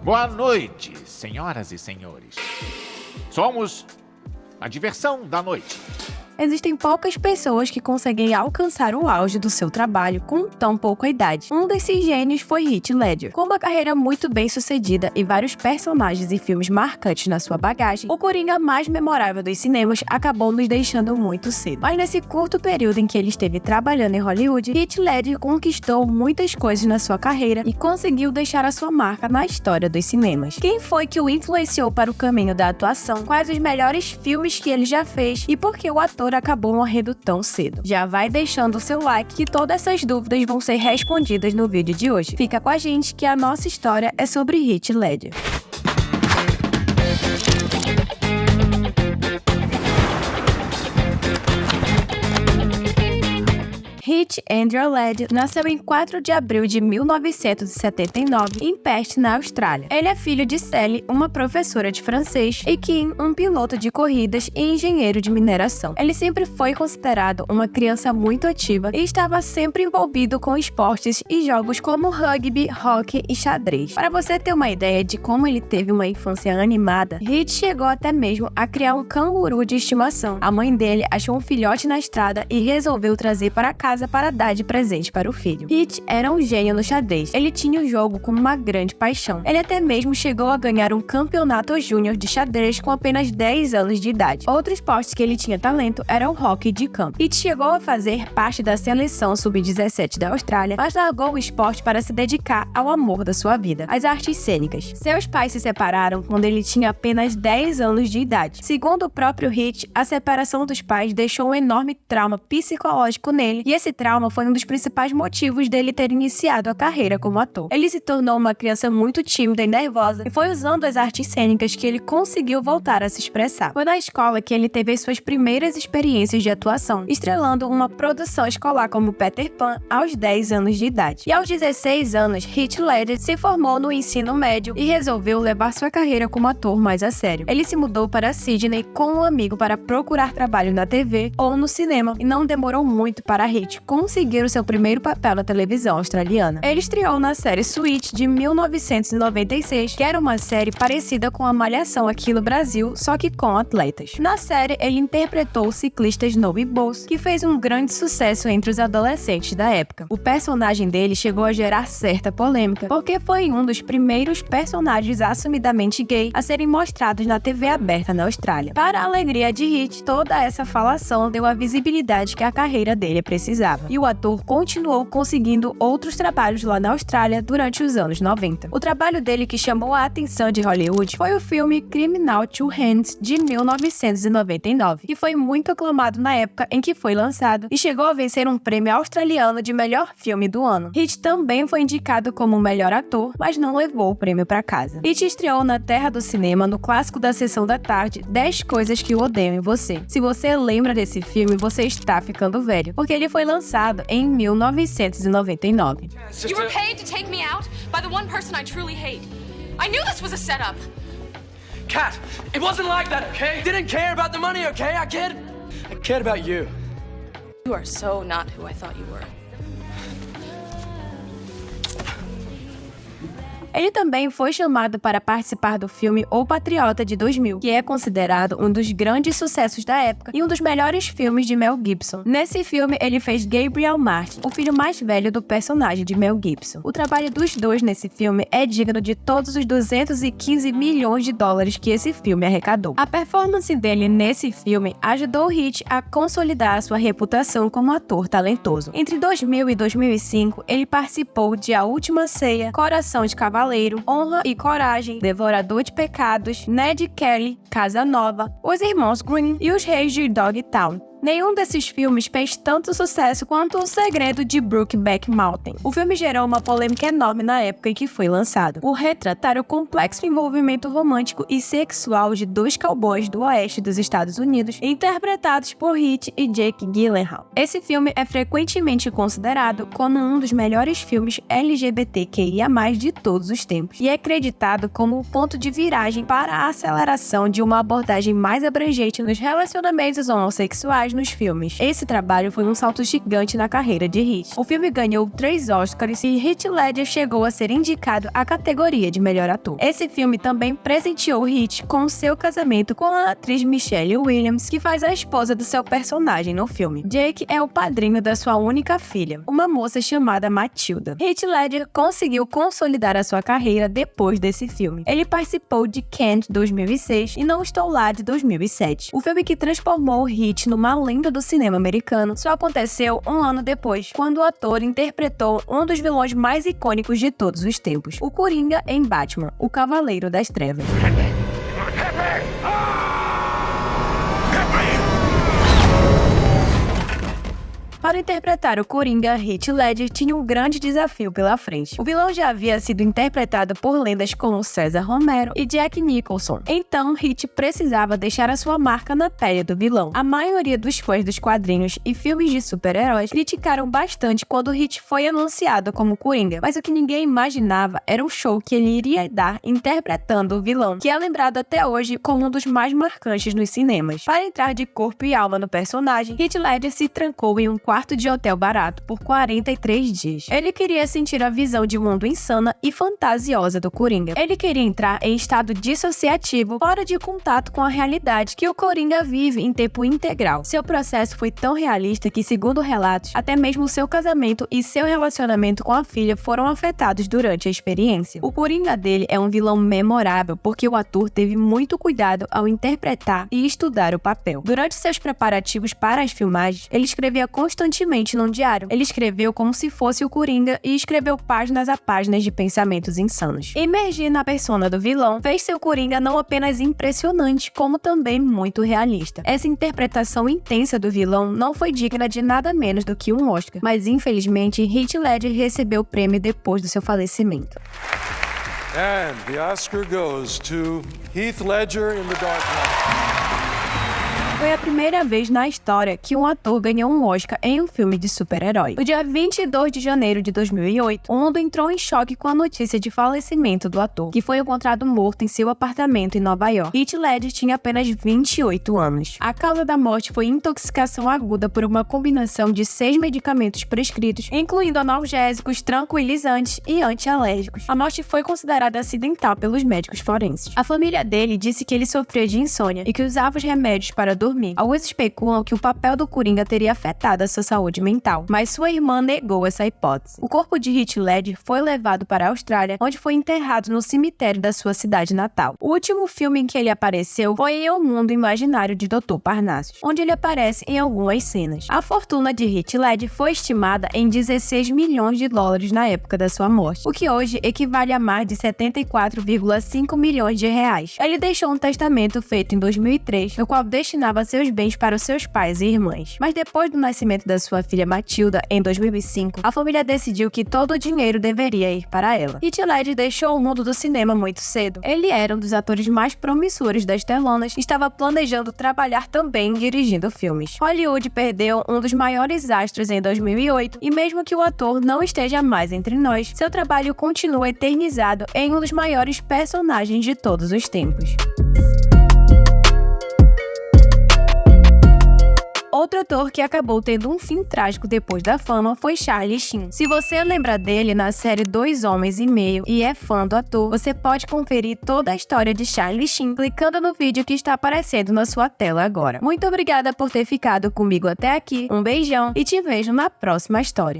Boa noite, senhoras e senhores. Somos a diversão da noite. Existem poucas pessoas que conseguem alcançar o auge do seu trabalho com tão pouca idade. Um desses gênios foi Heath Ledger. Com uma carreira muito bem sucedida e vários personagens e filmes marcantes na sua bagagem, o Coringa mais memorável dos cinemas acabou nos deixando muito cedo. Mas nesse curto período em que ele esteve trabalhando em Hollywood, Heath Ledger conquistou muitas coisas na sua carreira e conseguiu deixar a sua marca na história dos cinemas. Quem foi que o influenciou para o caminho da atuação? Quais os melhores filmes que ele já fez? E por que o ator acabou morrendo tão cedo? Já vai deixando o seu like que todas essas dúvidas vão ser respondidas no vídeo de hoje. Fica com a gente que a nossa história é sobre Heath Ledger. Heath Andrew Ledger nasceu em 4 de abril de 1979 em Perth, na Austrália. Ele é filho de Sally, uma professora de francês, e Kim, um piloto de corridas e engenheiro de mineração. Ele sempre foi considerado uma criança muito ativa e estava sempre envolvido com esportes e jogos como rugby, hóquei e xadrez. Para você ter uma ideia de como ele teve uma infância animada, Heath chegou até mesmo a criar um canguru de estimação. A mãe dele achou um filhote na estrada e resolveu trazer para casa para dar de presente para o filho. Heath era um gênio no xadrez. Ele tinha o jogo como uma grande paixão. Ele até mesmo chegou a ganhar um campeonato júnior de xadrez com apenas 10 anos de idade. Outro esporte que ele tinha talento era o hóquei de campo. Heath chegou a fazer parte da seleção sub-17 da Austrália, mas largou o esporte para se dedicar ao amor da sua vida, as artes cênicas. Seus pais se separaram quando ele tinha apenas 10 anos de idade. Segundo o próprio Heath, a separação dos pais deixou um enorme trauma psicológico nele, e esse trauma foi um dos principais motivos dele ter iniciado a carreira como ator. Ele se tornou uma criança muito tímida e nervosa, e foi usando as artes cênicas que ele conseguiu voltar a se expressar. Foi na escola que ele teve as suas primeiras experiências de atuação, estrelando uma produção escolar como Peter Pan aos 10 anos de idade. E aos 16 anos, Heath Ledger se formou no ensino médio e resolveu levar sua carreira como ator mais a sério. Ele se mudou para Sydney com um amigo para procurar trabalho na TV ou no cinema, e não demorou muito para Heath conseguir o seu primeiro papel na televisão australiana. Ele estreou na série Switch de 1996, que era uma série parecida com a Malhação aqui no Brasil, só que com atletas. Na série, ele interpretou o ciclista Snowy Bowles, que fez um grande sucesso entre os adolescentes da época. O personagem dele chegou a gerar certa polêmica, porque foi um dos primeiros personagens assumidamente gay a serem mostrados na TV aberta na Austrália. Para a alegria de Heath, toda essa falação deu a visibilidade que a carreira dele precisava. E o ator continuou conseguindo outros trabalhos lá na Austrália durante os anos 90. O trabalho dele que chamou a atenção de Hollywood foi o filme Criminal Two Hands, de 1999, que foi muito aclamado na época em que foi lançado e chegou a vencer um prêmio australiano de melhor filme do ano. Heath também foi indicado como melhor ator, mas não levou o prêmio para casa. Heath estreou na terra do cinema no clássico da Sessão da Tarde, 10 Coisas que Eu Odeio em Você. Se você lembra desse filme, você está ficando velho, porque ele foi lançado em 1999. You were paid to take me out by the one person I truly hate. I knew this was a setup. Kat, it wasn't like that, okay? Didn't care about the money, okay? I cared about you. You are so not who I thought you were. Ele também foi chamado para participar do filme O Patriota de 2000, que é considerado um dos grandes sucessos da época e um dos melhores filmes de Mel Gibson. Nesse filme, ele fez Gabriel Martin, o filho mais velho do personagem de Mel Gibson. O trabalho dos dois nesse filme é digno de todos os 215 milhões de dólares que esse filme arrecadou. A performance dele nesse filme ajudou Heath a consolidar sua reputação como ator talentoso. Entre 2000 e 2005, ele participou de A Última Ceia, Coração de Cavaleiro, Honra e Coragem, Devorador de Pecados, Ned Kelly, Casa Nova, Os Irmãos Green e Os Reis de Dogtown. Nenhum desses filmes fez tanto sucesso quanto O Segredo de Brokeback Mountain. O filme gerou uma polêmica enorme na época em que foi lançado, por retratar o complexo envolvimento romântico e sexual de dois cowboys do oeste dos Estados Unidos, interpretados por Heath e Jake Gyllenhaal. Esse filme é frequentemente considerado como um dos melhores filmes LGBTQIA+, de todos os tempos, e é acreditado como o ponto de viragem para a aceleração de uma abordagem mais abrangente nos relacionamentos homossexuais mais nos filmes. Esse trabalho foi um salto gigante na carreira de Heath. O filme ganhou 3 Oscars e Heath Ledger chegou a ser indicado à categoria de melhor ator. Esse filme também presenteou Heath com seu casamento com a atriz Michelle Williams, que faz a esposa do seu personagem no filme. Jake é o padrinho da sua única filha, uma moça chamada Matilda. Heath Ledger conseguiu consolidar a sua carreira depois desse filme. Ele participou de Kent 2006 e Não Estou Lá de 2007. O filme que transformou Heath numa lenda do cinema americano só aconteceu um ano depois, quando o ator interpretou um dos vilões mais icônicos de todos os tempos, o Coringa em Batman, o Cavaleiro das Trevas. Para interpretar o Coringa, Heath Ledger tinha um grande desafio pela frente. O vilão já havia sido interpretado por lendas como César Romero e Jack Nicholson, então Heath precisava deixar a sua marca na pele do vilão. A maioria dos fãs dos quadrinhos e filmes de super-heróis criticaram bastante quando Heath foi anunciado como Coringa, mas o que ninguém imaginava era o show que ele iria dar interpretando o vilão, que é lembrado até hoje como um dos mais marcantes nos cinemas. Para entrar de corpo e alma no personagem, Heath Ledger se trancou em um quarto de hotel barato por 43 dias. Ele queria sentir a visão de mundo insana e fantasiosa do Coringa. Ele queria entrar em estado dissociativo, fora de contato com a realidade que o Coringa vive em tempo integral. Seu processo foi tão realista que, segundo relatos, até mesmo seu casamento e seu relacionamento com a filha foram afetados durante a experiência. O Coringa dele é um vilão memorável porque o ator teve muito cuidado ao interpretar e estudar o papel. Durante seus preparativos para as filmagens, ele escrevia constantemente num diário. Ele escreveu como se fosse o Coringa e escreveu páginas a páginas de pensamentos insanos. Emergir na persona do vilão fez seu Coringa não apenas impressionante, como também muito realista. Essa interpretação intensa do vilão não foi digna de nada menos do que um Oscar, mas infelizmente Heath Ledger recebeu o prêmio depois do seu falecimento. And the Oscar goes to Heath Ledger in The Dark Knight. Foi a primeira vez na história que um ator ganhou um Oscar em um filme de super-herói. No dia 22 de janeiro de 2008, o mundo entrou em choque com a notícia de falecimento do ator, que foi encontrado morto em seu apartamento em Nova York. Heath Ledger tinha apenas 28 anos. A causa da morte foi intoxicação aguda por uma combinação de 6 medicamentos prescritos, incluindo analgésicos, tranquilizantes e antialérgicos. A morte foi considerada acidental pelos médicos forenses. A família dele disse que ele sofria de insônia e que usava os remédios para dormir. Alguns especulam que o papel do Coringa teria afetado a sua saúde mental, mas sua irmã negou essa hipótese. O corpo de Heath Ledger foi levado para a Austrália, onde foi enterrado no cemitério da sua cidade natal. O último filme em que ele apareceu foi em O Mundo Imaginário de Dr. Parnassus, onde ele aparece em algumas cenas. A fortuna de Heath Ledger foi estimada em 16 milhões de dólares na época da sua morte, o que hoje equivale a mais de 74,5 milhões de reais. Ele deixou um testamento feito em 2003, no qual destinava seus bens para os seus pais e irmãs. Mas depois do nascimento da sua filha Matilda, em 2005, a família decidiu que todo o dinheiro deveria ir para ela. Heath Ledger deixou o mundo do cinema muito cedo. Ele era um dos atores mais promissores das telonas e estava planejando trabalhar também dirigindo filmes. Hollywood perdeu um dos maiores astros em 2008 e mesmo que o ator não esteja mais entre nós, seu trabalho continua eternizado em um dos maiores personagens de todos os tempos. Outro ator que acabou tendo um fim trágico depois da fama foi Charlie Sheen. Se você lembra dele na série 2 Homens e Meio e é fã do ator, você pode conferir toda a história de Charlie Sheen clicando no vídeo que está aparecendo na sua tela agora. Muito obrigada por ter ficado comigo até aqui, um beijão e te vejo na próxima história.